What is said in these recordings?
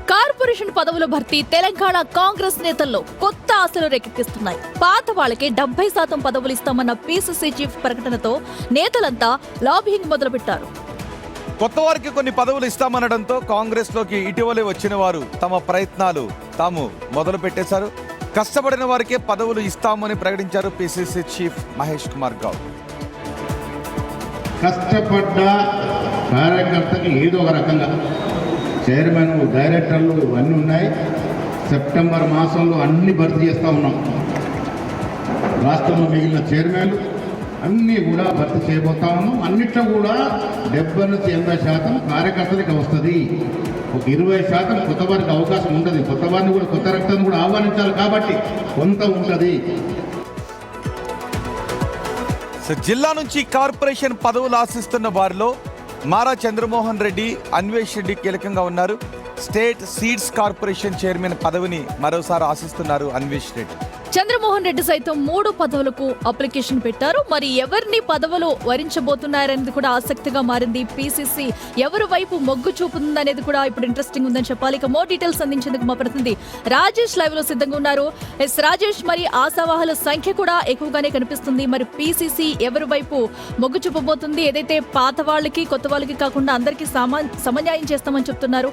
Corporation పదవుల భర్తీ తెలంగాణ కాంగ్రెస్ నేతల్లో కొత్త ఆశలు రేకెత్తిస్తున్నాయి. పాత వాళ్ళకి 70% పదవులు ఇస్తామన్న పీసీసీ చీఫ్ ప్రకటనతో నేతలంతా లాబింగ్ మొదలుపెట్టారు. కొత్త వారికి కొన్ని పదవులు ఇస్తామనడంతో కాంగ్రెస్ లోకి ఇటీవలే వచ్చిన వారు తమ ప్రయత్నాలు తాము మొదలు పెట్టేశారు. కష్టపడిన వారికే పదవులు ఇస్తామని ప్రకటించారు పీసీసీ చీఫ్ మహేష్ కుమార్ గౌడ్. కష్టపడ్డ కార్యకర్తకి ఏదో ఒక రకంగా చైర్మన్, డైరెక్టర్లు ఇవన్నీ ఉన్నాయి. సెప్టెంబర్ మాసంలో అన్ని భర్తీ చేస్తూ ఉన్నాం. రాష్ట్రంలో మిగిలిన చైర్మన్లు అన్నీ కూడా భర్తీ చేయబోతా ఉన్నాం. అన్నిట్లో కూడా 70-80% కార్యకర్తలకి వస్తుంది. ఒక 20% కొత్త వారికి అవకాశం ఉంటుంది. కొత్త వారిని కూడా, కొత్త రక్తాన్ని కూడా ఆహ్వానించాలి కాబట్టి కొంత ఉంటుంది. జిల్లా నుంచి కార్పొరేషన్ పదవులు ఆశిస్తున్న వారిలో మారా చంద్రమోహన్ రెడ్డి, అన్వేష్ రెడ్డి కీలకంగా ఉన్నారు. స్టేట్ సీడ్స్ కార్పొరేషన్ చైర్మన్ పదవిని మరోసారి ఆశిస్తున్నారు అన్వేష్ రెడ్డి. చంద్రమోహన్ రెడ్డి సైతం 3 పదవులకు అప్లికేషన్ పెట్టారు. మరి ఎవరిని పదవులు వరించబోతున్నారనేది కూడా ఆసక్తిగా మారింది. పీసీసీ ఎవరి వైపు మొగ్గు చూపుతుందనేది కూడా ఇప్పుడు ఇంట్రెస్టింగ్ ఉందని చెప్పాలి. ఇక మోర్ డీటెయిల్స్ అందించేందుకు మా ప్రతినిధి రాజేష్ లైవ్ లో సిద్ధంగా ఉన్నారు. రాజేష్, మరి ఆశావాహుల సంఖ్య కూడా ఎక్కువగానే కనిపిస్తుంది. మరి పీసీసీ ఎవరి వైపు మొగ్గు చూపబోతుంది? ఏదైతే పాత వాళ్ళకి కొత్త వాళ్ళకి కాకుండా అందరికీ సమన్యాయం చేస్తామని చెప్తున్నారు.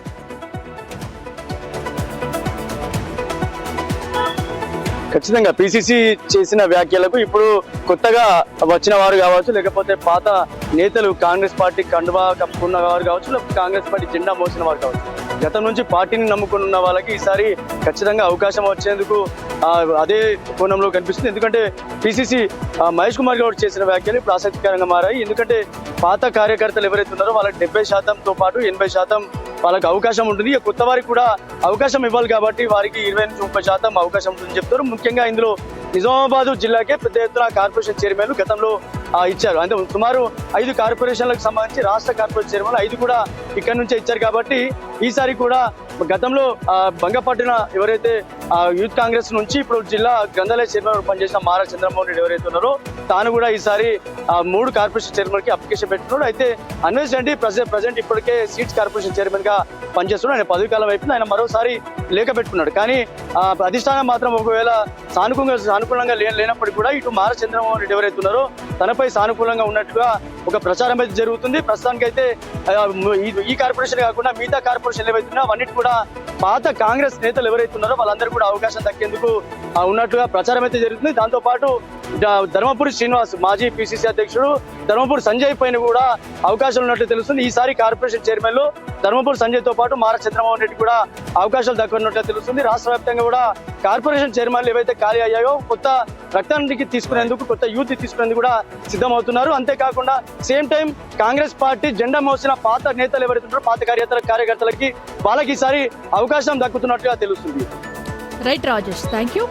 ఖచ్చితంగా పీసీసీ చేసిన వ్యాఖ్యలకు ఇప్పుడు కొత్తగా వచ్చిన వారు కావచ్చు, లేకపోతే పాత నేతలు కాంగ్రెస్ పార్టీ కండువా కప్పుకున్న వారు కావచ్చు, లేకపోతే కాంగ్రెస్ పార్టీ జెండా మోసిన వారు కావచ్చు, గతం నుంచి పార్టీని నమ్ముకున్న వాళ్ళకి ఈసారి ఖచ్చితంగా అవకాశం వచ్చేందుకు అదే కోణంలో కనిపిస్తుంది. ఎందుకంటే పీసీసీ మహేష్ కుమార్ గౌడ్ చేసిన వ్యాఖ్యలు ఇప్పుడు ఆసక్తికరంగా మారాయి. ఎందుకంటే పాత కార్యకర్తలు ఎవరైతే ఉన్నారో వాళ్ళకి 70%తో పాటు 80% వాళ్ళకి అవకాశం ఉంటుంది. కొత్త వారికి కూడా అవకాశం ఇవ్వాలి కాబట్టి వారికి 20-30% అవకాశం ఉంటుందని చెప్తారు. ముఖ్యంగా ఇందులో నిజామాబాద్ జిల్లాకే పెద్ద ఎత్తున కార్పొరేషన్ చైర్మన్లు గతంలో ఇచ్చారు. అంటే సుమారు 5 కార్పొరేషన్లకు సంబంధించి రాష్ట్ర కార్పొరేషన్ చైర్మన్లు 5 కూడా ఇక్కడ నుంచే ఇచ్చారు. కాబట్టి ఈసారి కూడా గతంలో బంగపట్టిన ఎవరైతే యూత్ కాంగ్రెస్ నుంచి ఇప్పుడు జిల్లా గ్రంథాలయ చైర్మన్ పనిచేసిన మారా చంద్రమోహన్ రెడ్డి ఎవరైతే ఉన్నారో తాను కూడా ఈసారి 3 కార్పొరేషన్ చైర్మన్ కి అప్లికేషన్ పెట్టుకున్నాడు. అయితే అన్వేష్ రెడ్డి ప్రజెంట్ ఇప్పటికే సీట్స్ కార్పొరేషన్ చైర్మన్ గా పనిచేస్తున్నాడు. ఆయన పదవి కాలం అయిపోయింది. ఆయన మరోసారి లేఖ పెట్టుకున్నాడు. కానీ అధిష్టానం మాత్రం ఒకవేళ సానుకూలంగా లేనప్పటికీ కూడా ఇటు మారా చంద్రమోహన్ రెడ్డి ఎవరైతే ఉన్నారో తనపై సానుకూలంగా ఉన్నట్టుగా ఒక ప్రచారం అయితే జరుగుతుంది. ప్రస్తుతానికి అయితే ఈ కార్పొరేషన్ కాకుండా మిగతా కార్పొరేషన్లు ఏవైతే ఉన్నాయో అవన్నిటి కూడా పాత కాంగ్రెస్ నేతలు ఎవరైతే ఉన్నారో వాళ్ళందరూ కూడా అవకాశం దక్కేందుకు ఉన్నట్టుగా ప్రచారం అయితే జరుగుతుంది. దాంతో పాటు ధర్మపురి శ్రీనివాస్ మాజీ పీసీసీ అధ్యక్షుడు, ధర్మపురి సంజయ్ పైన కూడా అవకాశాలు ఉన్నట్లు తెలుస్తుంది. ఈసారి కార్పొరేషన్ చైర్మన్లు ధర్మపురి సంజయ్ తో పాటు మారా చంద్రమోహన్ రెడ్డి కూడా అవకాశాలు దక్కనున్నట్లు తెలుస్తుంది. రాష్ట్ర వ్యాప్తంగా కూడా కార్పొరేషన్ చైర్మన్లు ఏవైతే ఖాళీ అయ్యాయో కొత్త రక్తానికి తీసుకునేందుకు, కొత్త యూత్ తీసుకునేందుకు కూడా సిద్ధమవుతున్నారు. అంతేకాకుండా సేమ్ టైం కాంగ్రెస్ పార్టీ జెండా మోసిన పాత నేతలు ఎవరైతే ఉన్నారో పాత కార్యకర్తలకి వాళ్ళకి ఈసారి అవకాశం దక్కుతున్నట్టుగా తెలుస్తుంది. Right Rajesh, thank you.